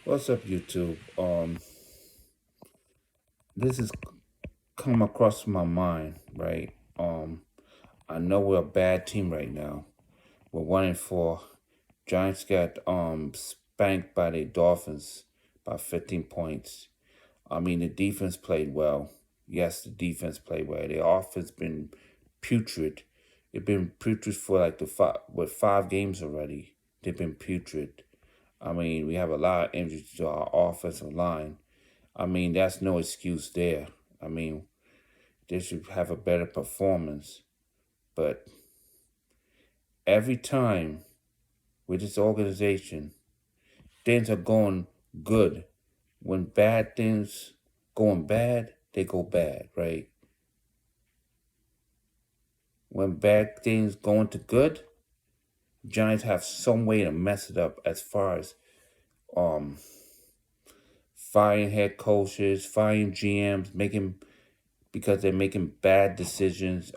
What's up, YouTube? This is come across my mind, right? I know we're a bad team right now. We're 1-4. Giants got spanked by the Dolphins by 15 points. I mean, the defense played well. Yes, the defense played well. The offense been putrid. It's been putrid for like five games already. They've been putrid. I mean, we have a lot of injuries to our offensive line. I mean, that's no excuse there. I mean, they should have a better performance. But every time with this organization, things are going good. When bad things going bad, they go bad, right? When bad things going to good, Giants have some way to mess it up as far as um firing head coaches, firing GMs, making because they're making bad decisions.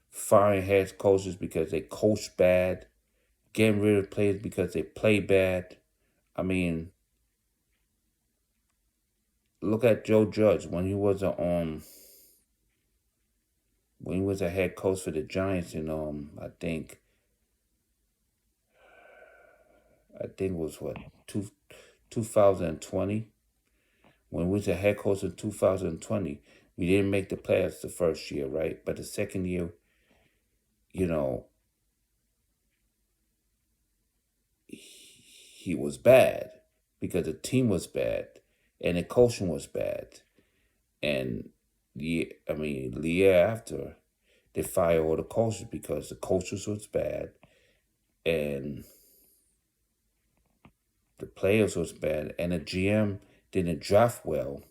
Firing head coaches because they coach bad, getting rid of players because they play bad. I mean, look at Joe Judge when he was a head coach for the Giants in I think it was what two 2020 when we was a head coach in 2020. We didn't make the playoffs the first year, right? But the second year, you know, he was bad because the team was bad and the coaching was bad. And the year after, they fired all the coaches because the coaches was bad and the players was bad and the GM didn't draft well.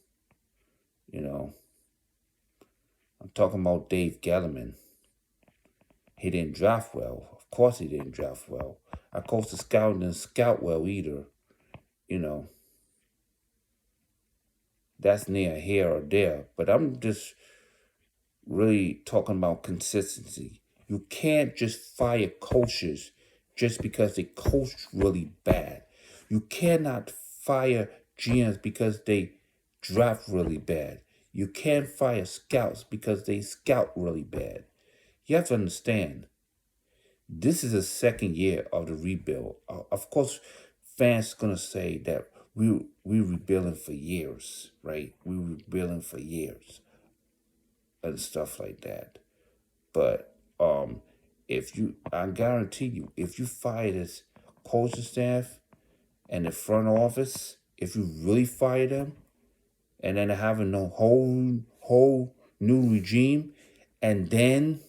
You know, I'm talking about Dave Gellerman. He didn't draft well. Of course, he didn't draft well. Our coach the scout didn't scout well either. You know, that's near here or there. But I'm just really talking about consistency. You can't just fire coaches just because they coach really bad. You cannot fire GMs because they draft really bad. You can't fire scouts because they scout really bad. You have to understand, this is the second year of the rebuild. Of course, fans gonna say that we rebuilding for years, right? We rebuilding for years and stuff like that. But if you, I guarantee you, if you fire this coaching staff and the front office, if you really fire them, and then having a whole new regime, and then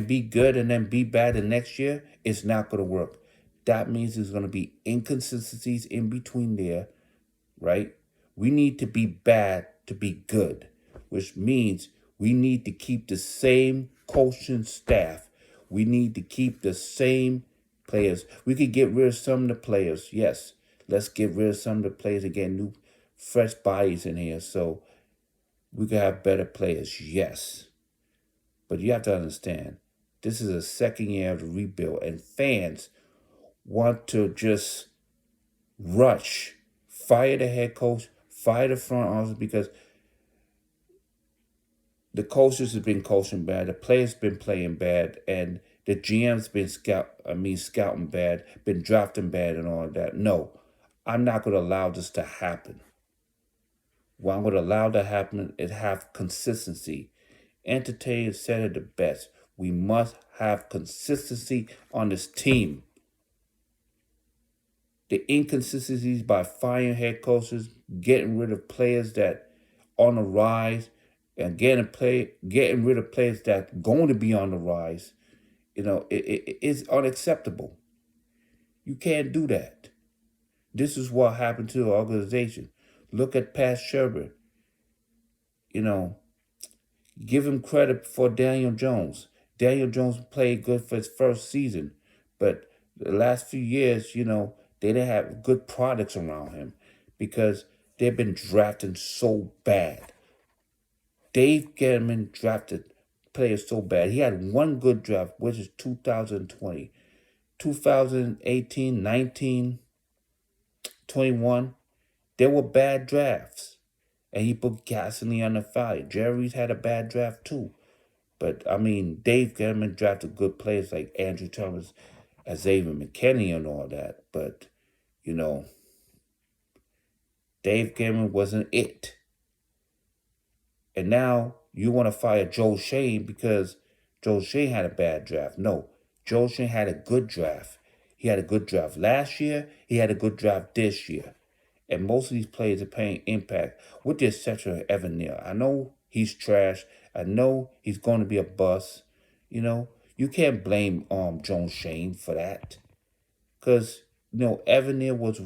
be good and then be bad the next year, it's not going to work. That means there's going to be inconsistencies in between there, right? We need to be bad to be good, which means we need to keep the same coaching staff. We need to keep the same players. We could get rid of some of the players, yes. Let's get rid of some of the players and get new, fresh bodies in here so we can have better players, yes. But you have to understand, this is a second year of the rebuild, and fans want to just rush, fire the head coach, fire the front office because the coaches have been coaching bad, the players been playing bad, and the GM's been scouting bad, been drafting bad, and all of that. No, I'm not going to allow this to happen. What I'm going to allow to happen is have consistency. Entertainers said it the best. We must have consistency on this team. The inconsistencies by firing head coaches, getting rid of players that on the rise, and getting rid of players that going to be on the rise, it's unacceptable. You can't do that. This is what happened to the organization. Look at Pat Sherbert. You know, give him credit for Daniel Jones. Daniel Jones played good for his first season, but the last few years, they didn't have good products around him because they've been drafting so bad. Dave Gettleman drafted players so bad. He had one good draft, which is 2020. 2018, 19. 21, they were bad drafts. And he put gasoline on the fire. Jerry's had a bad draft too. But, I mean, Dave Gettleman drafted good players like Andrew Thomas, Xavier McKinney, and all that. But, you know, Dave Gettleman wasn't it. And now you want to fire Joe Shane because Joe Shane had a bad draft. No, Joe Shane had a good draft. He had a good draft last year. He had a good draft this year. And most of these players are paying impact, with the exception of Evan Neal. I know he's trash. I know he's going to be a bust. You know, you can't blame Joe Shane for that. Because, Evan Neal was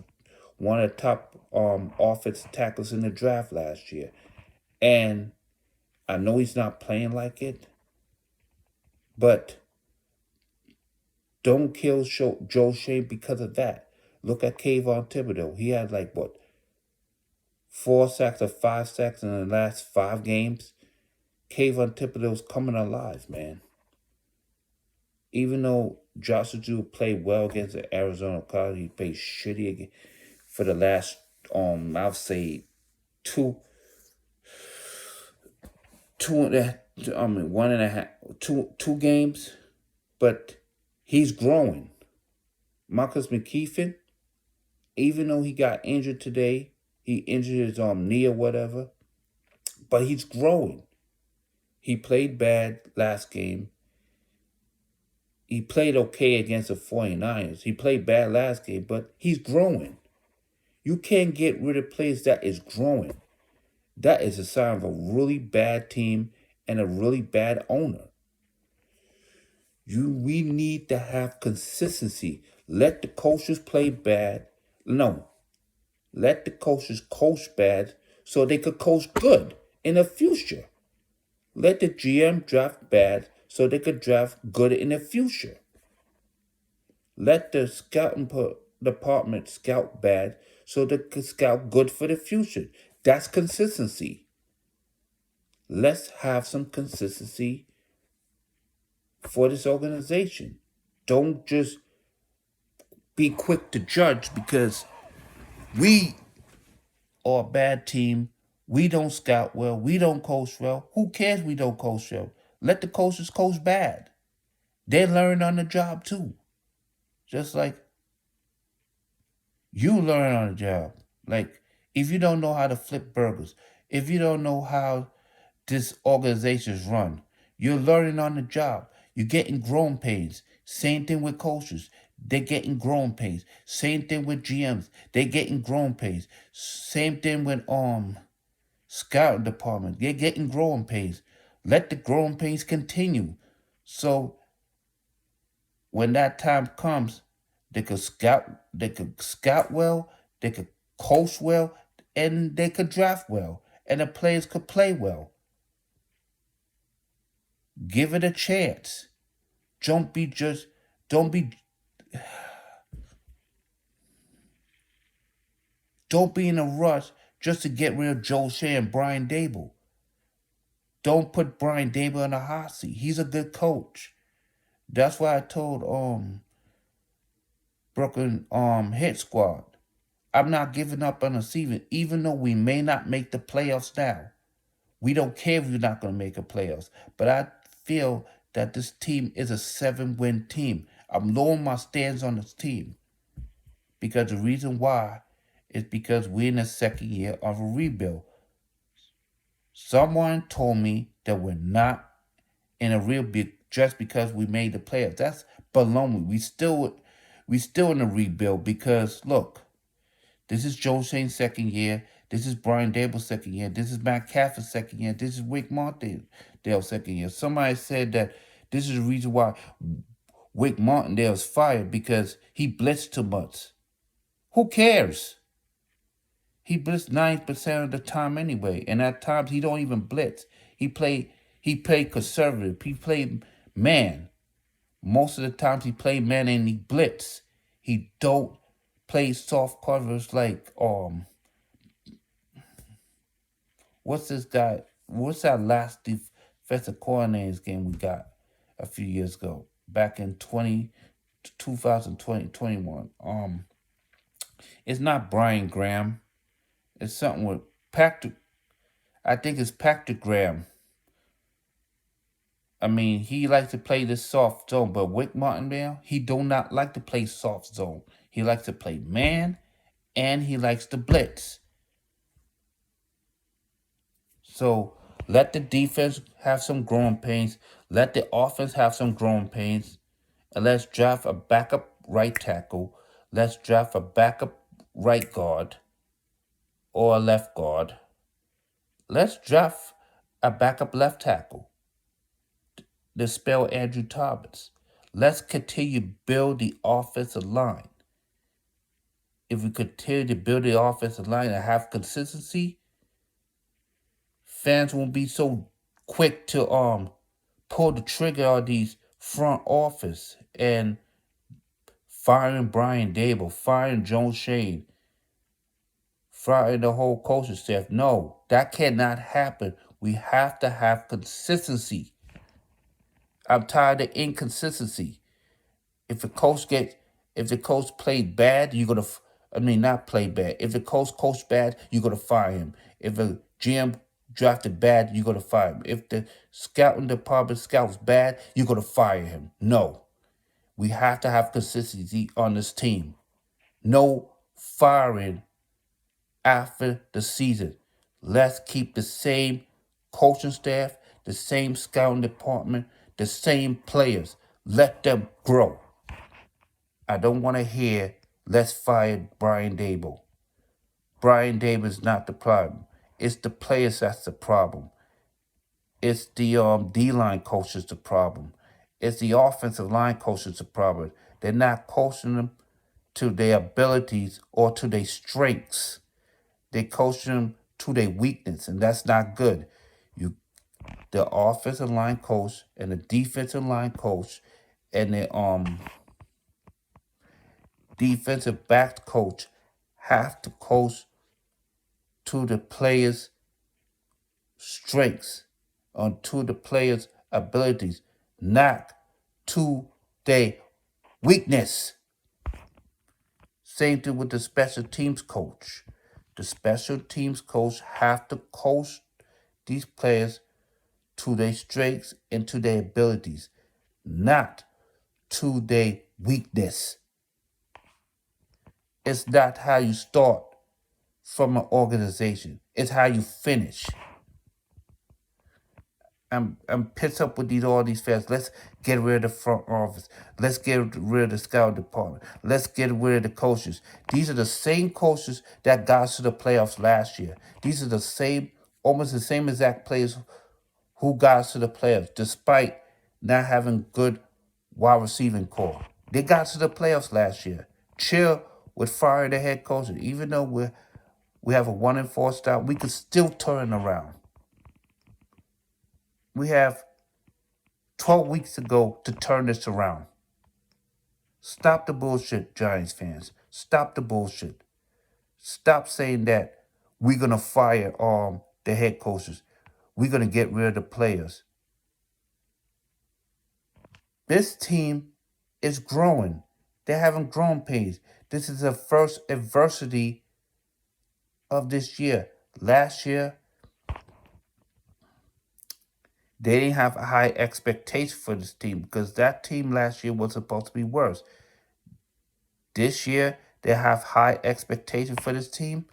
one of the top offensive tackles in the draft last year. And I know he's not playing like it, but don't kill Joe Shane because of that. Look at Kayvon Thibodeau. He had 4 sacks or 5 sacks in the last 5 games. Kayvon Thibodeau's coming alive, man. Even though Joshua Drew played well against the Arizona Cardinals, he played shitty again for the last, I'll say, two games, but he's growing. Marcus McKeithen, even though he got injured today, he injured his knee or whatever, but he's growing. He played bad last game. He played okay against the 49ers. He played bad last game, but he's growing. You can't get rid of players that is growing. That is a sign of a really bad team and a really bad owner. We need to have consistency. Let the coaches play bad. No. Let the coaches coach bad so they could coach good in the future. Let the GM draft bad so they could draft good in the future. Let the scouting department scout bad so they could scout good for the future. That's consistency. Let's have some consistency for this organization. Don't just be quick to judge because we are a bad team. We don't scout well. We don't coach well. Who cares we don't coach well? Let the coaches coach bad. They learn on the job too. Just like you learn on the job. Like, if you don't know how to flip burgers, if you don't know how this organization is run, you're learning on the job. You're getting growing pains. Same thing with coaches. They're getting growing pains. Same thing with GMs. They're getting growing pains. Same thing with scouting department. They're getting growing pains. Let the growing pains continue. So when that time comes, they could scout well, they could coach well, and they could draft well, and the players could play well. Give it a chance. Don't be in a rush just to get rid of Joe Shea and Brian Dable. Don't put Brian Dable in a hot seat. He's a good coach. That's why I told Brooklyn Hit Squad, I'm not giving up on the season, even though we may not make the playoffs now. We don't care if we're not going to make a playoffs. But I feel that this team is a 7-win team. I'm lowering my stance on this team. Because the reason why is because we're in the second year of a rebuild. Someone told me that we're not in a rebuild just because we made the playoffs. That's baloney. We still in a rebuild because, look, this is Joe Shane's second year. This is Brian Dable's second year. This is Matt Caffer's second year. This is Wick Martindale's second year. Somebody said that this is the reason why Wick Martindale's fired because he blitzed too much. Who cares? He blitzed 9% of the time anyway, and at times he don't even blitz. He played conservative. He played man. Most of the times he played man and he blitz. He don't play soft covers like what's this guy? What's that last defensive coordinator's game we got a few years ago? Back in 2020, 21. It's not Brian Graham. It's something with Patrick. I think it's Patrick Graham. I mean, he likes to play this soft zone, but Wick Martindale, he do not like to play soft zone. He likes to play man, and he likes to blitz. So let the defense have some growing pains. Let the offense have some growing pains. And let's draft a backup right tackle. Let's draft a backup right guard or a left guard. Let's draft a backup left tackle to spell Andrew Thomas. Let's continue to build the offensive line. If we continue to build the offensive line and have consistency, fans won't be so quick to pull the trigger on these front office and firing Brian Dable, firing Joe Shane, firing the whole coaching staff. No, that cannot happen. We have to have consistency. I'm tired of inconsistency. If the coach played bad, you're gonna. Not play bad. If the coached bad, you're gonna fire him. If the GM drafted bad, you're gonna fire him. If the scouting department scouts bad, you're gonna fire him. No, we have to have consistency on this team. No firing after the season. Let's keep the same coaching staff, the same scouting department, the same players. Let them grow. I don't want to hear, let's fire Brian Dable. Brian Dable is not the problem. It's the players that's the problem. It's the D-line coaches the problem. It's the offensive line coaches the problem. They're not coaching them to their abilities or to their strengths. They coach them to their weakness, and that's not good. The offensive line coach and the defensive line coach and the defensive back coach have to coach to the players' strengths, or to the players' abilities, not to their weakness. Same thing with the special teams coach. The special teams coach have to coach these players to their strengths and to their abilities, not to their weakness. It's not how you start from an organization. It's how you finish. I'm pissed up with all these fans. Let's get rid of the front office. Let's get rid of the scout department. Let's get rid of the coaches. These are the same coaches that got us to the playoffs last year. These are the same, almost the same exact players who got us to the playoffs, despite not having good wide receiving core. They got us to the playoffs last year. Chill with firing the head coach. Even though we have a 1-4 start, we could still turn around. We have 12 weeks to go to turn this around. Stop the bullshit, Giants fans. Stop the bullshit. Stop saying that we're going to fire the head coaches. We're going to get rid of the players. This team is growing. They're having growing pains. This is the first adversity of this year. Last year, they didn't have a high expectation for this team because that team last year was supposed to be worse. This year, they have high expectation for this team,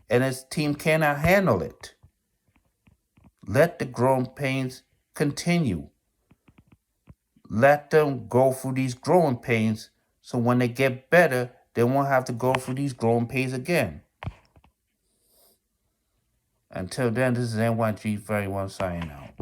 and this team cannot handle it. Let the growing pains continue. Let them go through these growing pains so when they get better, they won't have to go through these growing pains again. Until then, this is NYG31 signing out.